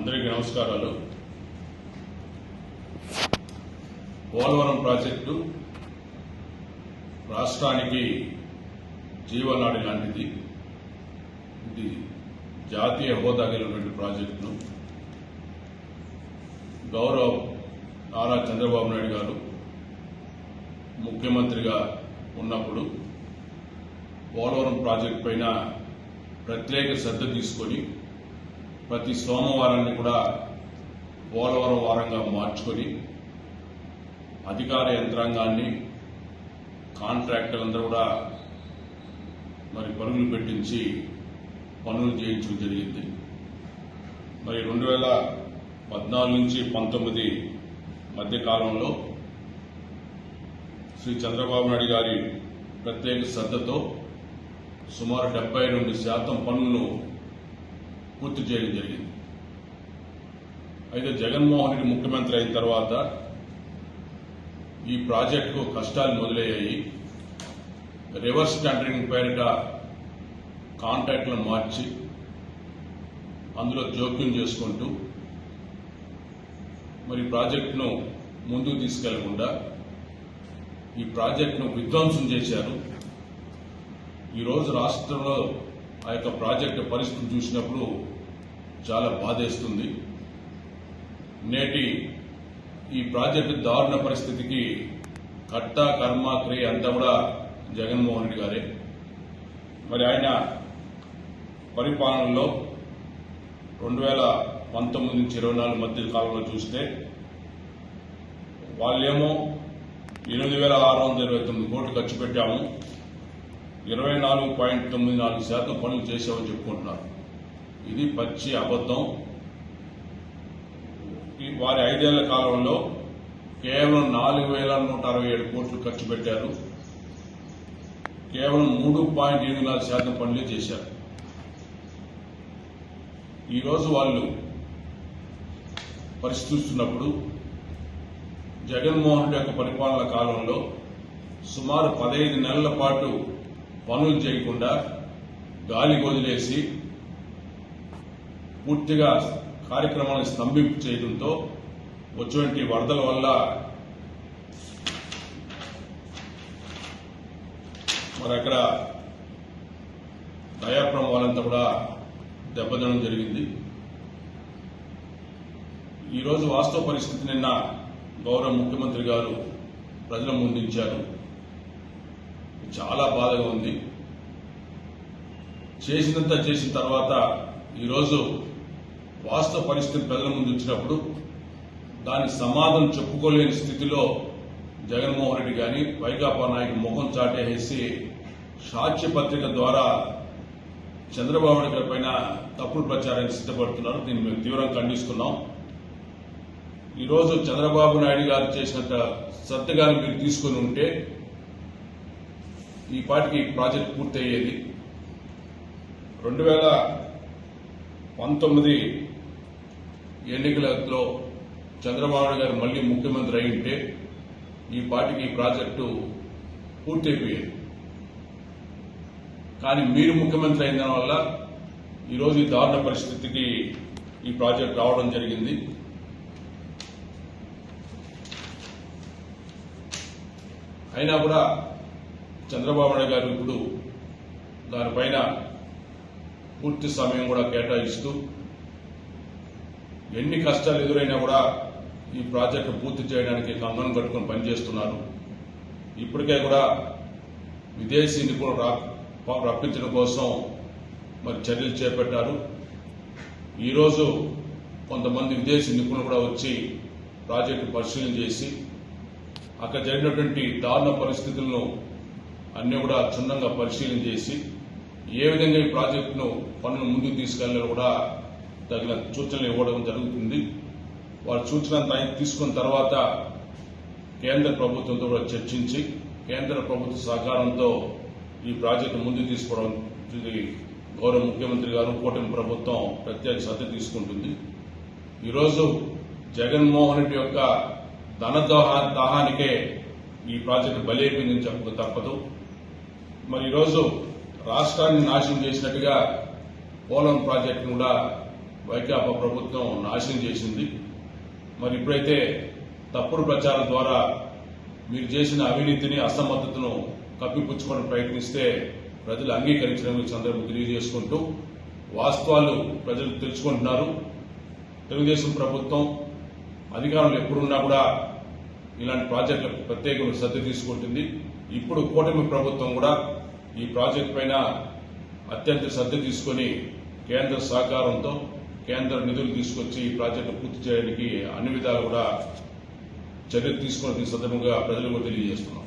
అందరికీ నమస్కారాలు. పోలవరం ప్రాజెక్టు రాష్ట్రానికి జీవనాడి లాంటిది. ఇది జాతీయ హోదా కలిగినటువంటి ప్రాజెక్టును గౌరవ నారా చంద్రబాబు నాయుడు గారు ముఖ్యమంత్రిగా ఉన్నప్పుడు పోలవరం ప్రాజెక్టు పైన ప్రత్యేక శ్రద్ధ తీసుకొని ప్రతి సోమవారాన్ని కూడా పోలవరం వారంగా మార్చుకొని అధికార యంత్రాంగాన్ని కాంట్రాక్టర్లందరూ కూడా పరుగులు పెట్టించి పనులు చేయించడం జరిగింది. 2014 నుంచి 19 మధ్య కాలంలో శ్రీ చంద్రబాబు నాయుడు గారి ప్రత్యేక శ్రద్ధతో సుమారు 72% పనులను పూర్తి చేయడం జరిగింది. అయితే జగన్మోహన్ రెడ్డి ముఖ్యమంత్రి అయిన తర్వాత ఈ ప్రాజెక్టుకు కష్టాలు మొదలయ్యాయి. రివర్స్ టెండరింగ్ పేరిట కాంట్రాక్టులను మార్చి అందులో జోక్యం చేసుకుంటూ ప్రాజెక్టును ముందుకు తీసుకెళ్లకుండా ఈ ప్రాజెక్టును విధ్వంసం చేశారు. ఈరోజు రాష్ట్రంలో ఆ యొక్క ప్రాజెక్టు పరిస్థితిని చూసినప్పుడు చాలా బాధేస్తుంది. నేటి ఈ ప్రాజెక్టు దారుణ పరిస్థితికి కర్త కర్మ క్రియ అంతా కూడా జగన్మోహన్ రెడ్డి గారే. ఆయన పరిపాలనలో 2019 నుంచి 24 మధ్య కాలంలో చూస్తే వాళ్ళేమో 8,629 కోట్లు ఖర్చు పెట్టాము, 24.94% పనులు చేసామని చెప్పుకుంటున్నారు. ఇది పచ్చి అబద్దం. వారి 5 ఏళ్ల కాలంలో కేవలం 4,167 కోట్లు ఖర్చు పెట్టారు. కేవలం 3.74% పనులే చేశారు. ఈరోజు వాళ్ళు పరిస్థితున్నప్పుడు జగన్మోహన్ రెడ్డి యొక్క పరిపాలన కాలంలో సుమారు 15 నెలల పాటు పనులు చేయకుండా గాలి వదిలేసి పూర్తిగా కార్యక్రమాలను స్తంభింపు చేయడంతో వచ్చినటువంటి వరదల వల్ల అక్కడ దయాపురం వాళ్ళంతా కూడా దెబ్బతినడం జరిగింది. ఈరోజు వాస్తవ పరిస్థితి నిన్న గౌరవ ముఖ్యమంత్రి గారు ప్రజల ముందుంచారు. చాలా బాధగా ఉంది. చేసినంత చేసిన తర్వాత ఈరోజు వాస్తవ పరిస్థితిని ప్రజల ముందు వచ్చినప్పుడు దానికి సమాధానం చెప్పుకోలేని స్థితిలో జగన్మోహన్ రెడ్డి గాని వైకాపా నాయకులు ముఖం చాటేసి సాక్ష్య పత్రిక ద్వారా చంద్రబాబు నాయుడు గారి పైన తప్పుడు ప్రచారానికి సిద్ధపడుతున్నారు. దీన్ని మేము తీవ్రంగా ఖండిస్తున్నాం. ఈరోజు చంద్రబాబు నాయుడు గారు చేసినంత శ్రద్ధగాని మీరు తీసుకుని ఉంటే ఈ పాటికి ప్రాజెక్టు పూర్తయ్యేది. 2019 ఎన్నికలలో చంద్రబాబు నాయుడు గారు మళ్లీ ముఖ్యమంత్రి అయి ఉంటే ఈ పాటికి ఈ ప్రాజెక్టు పూర్తయిపోయేది. కానీ మీరు ముఖ్యమంత్రి అయిన వల్ల ఈరోజు ఈ దారుణ పరిస్థితికి ఈ ప్రాజెక్టు రావడం జరిగింది. అయినా కూడా చంద్రబాబు నాయుడు గారు ఇప్పుడు దానిపైన పూర్తి సమయం కూడా కేటాయిస్తూ ఎన్ని కష్టాలు ఎదురైనా కూడా ఈ ప్రాజెక్టు పూర్తి చేయడానికి కంగనం కట్టుకుని పనిచేస్తున్నారు. ఇప్పటికే కూడా విదేశీ నిపుణులు రప్పించడం కోసం చర్యలు చేపట్టారు. ఈరోజు కొంతమంది విదేశీ నిపుణులు కూడా వచ్చి ప్రాజెక్టు పరిశీలన చేసి అక్కడ జరిగినటువంటి దారుణ పరిస్థితులను అన్ని కూడా క్షుణ్ణంగా పరిశీలన చేసి ఏ విధంగా ఈ ప్రాజెక్టును పనులు ముందుకు తీసుకెళ్లాలో కూడా తగిన సూచనలు ఇవ్వడం జరుగుతుంది. వారి సూచన తీసుకున్న తర్వాత కేంద్ర ప్రభుత్వంతో కూడా చర్చించి కేంద్ర ప్రభుత్వ సహకారంతో ఈ ప్రాజెక్టు ముందుకు తీసుకోవడం గౌరవ ముఖ్యమంత్రి గారు కూటమి ప్రభుత్వం ప్రత్యేక శ్రద్ధ తీసుకుంటుంది. ఈరోజు జగన్మోహన్ రెడ్డి యొక్క దాహానికే ఈ ప్రాజెక్టు బలైపోయిందని చెప్పక తప్పదు. ఈరోజు రాష్ట్రాన్ని నాశనం చేసినట్టుగా పోలవరం ప్రాజెక్టును కూడా వైకాపా ప్రభుత్వం నాశనం చేసింది. మరి ఇప్పుడైతే తప్పుడు ప్రచారం ద్వారా మీరు చేసిన అవినీతిని, అసమర్థతను కప్పిపుచ్చుకోవడానికి ప్రయత్నిస్తే ప్రజలు అంగీకరించడం ఈ సందర్భం తెలియజేసుకుంటూ, వాస్తవాలు ప్రజలు తెలుసుకుంటున్నారు. తెలుగుదేశం ప్రభుత్వం అధికారంలో ఎప్పుడున్నా కూడా ఇలాంటి ప్రాజెక్టులకు ప్రత్యేకమైన శ్రద్ధ తీసుకుంటుంది. ఇప్పుడు కూటమి ప్రభుత్వం కూడా ఈ ప్రాజెక్టు పైన అత్యంత శ్రద్ధ తీసుకుని కేంద్ర సహకారంతో కేంద్ర నిధులు తీసుకొచ్చి ఈ ప్రాజెక్టు పూర్తి చేయడానికి అన్ని విధాలు కూడా చర్యలు తీసుకుని ఈ సందర్భంగా ప్రజలకు తెలియజేస్తున్నాం.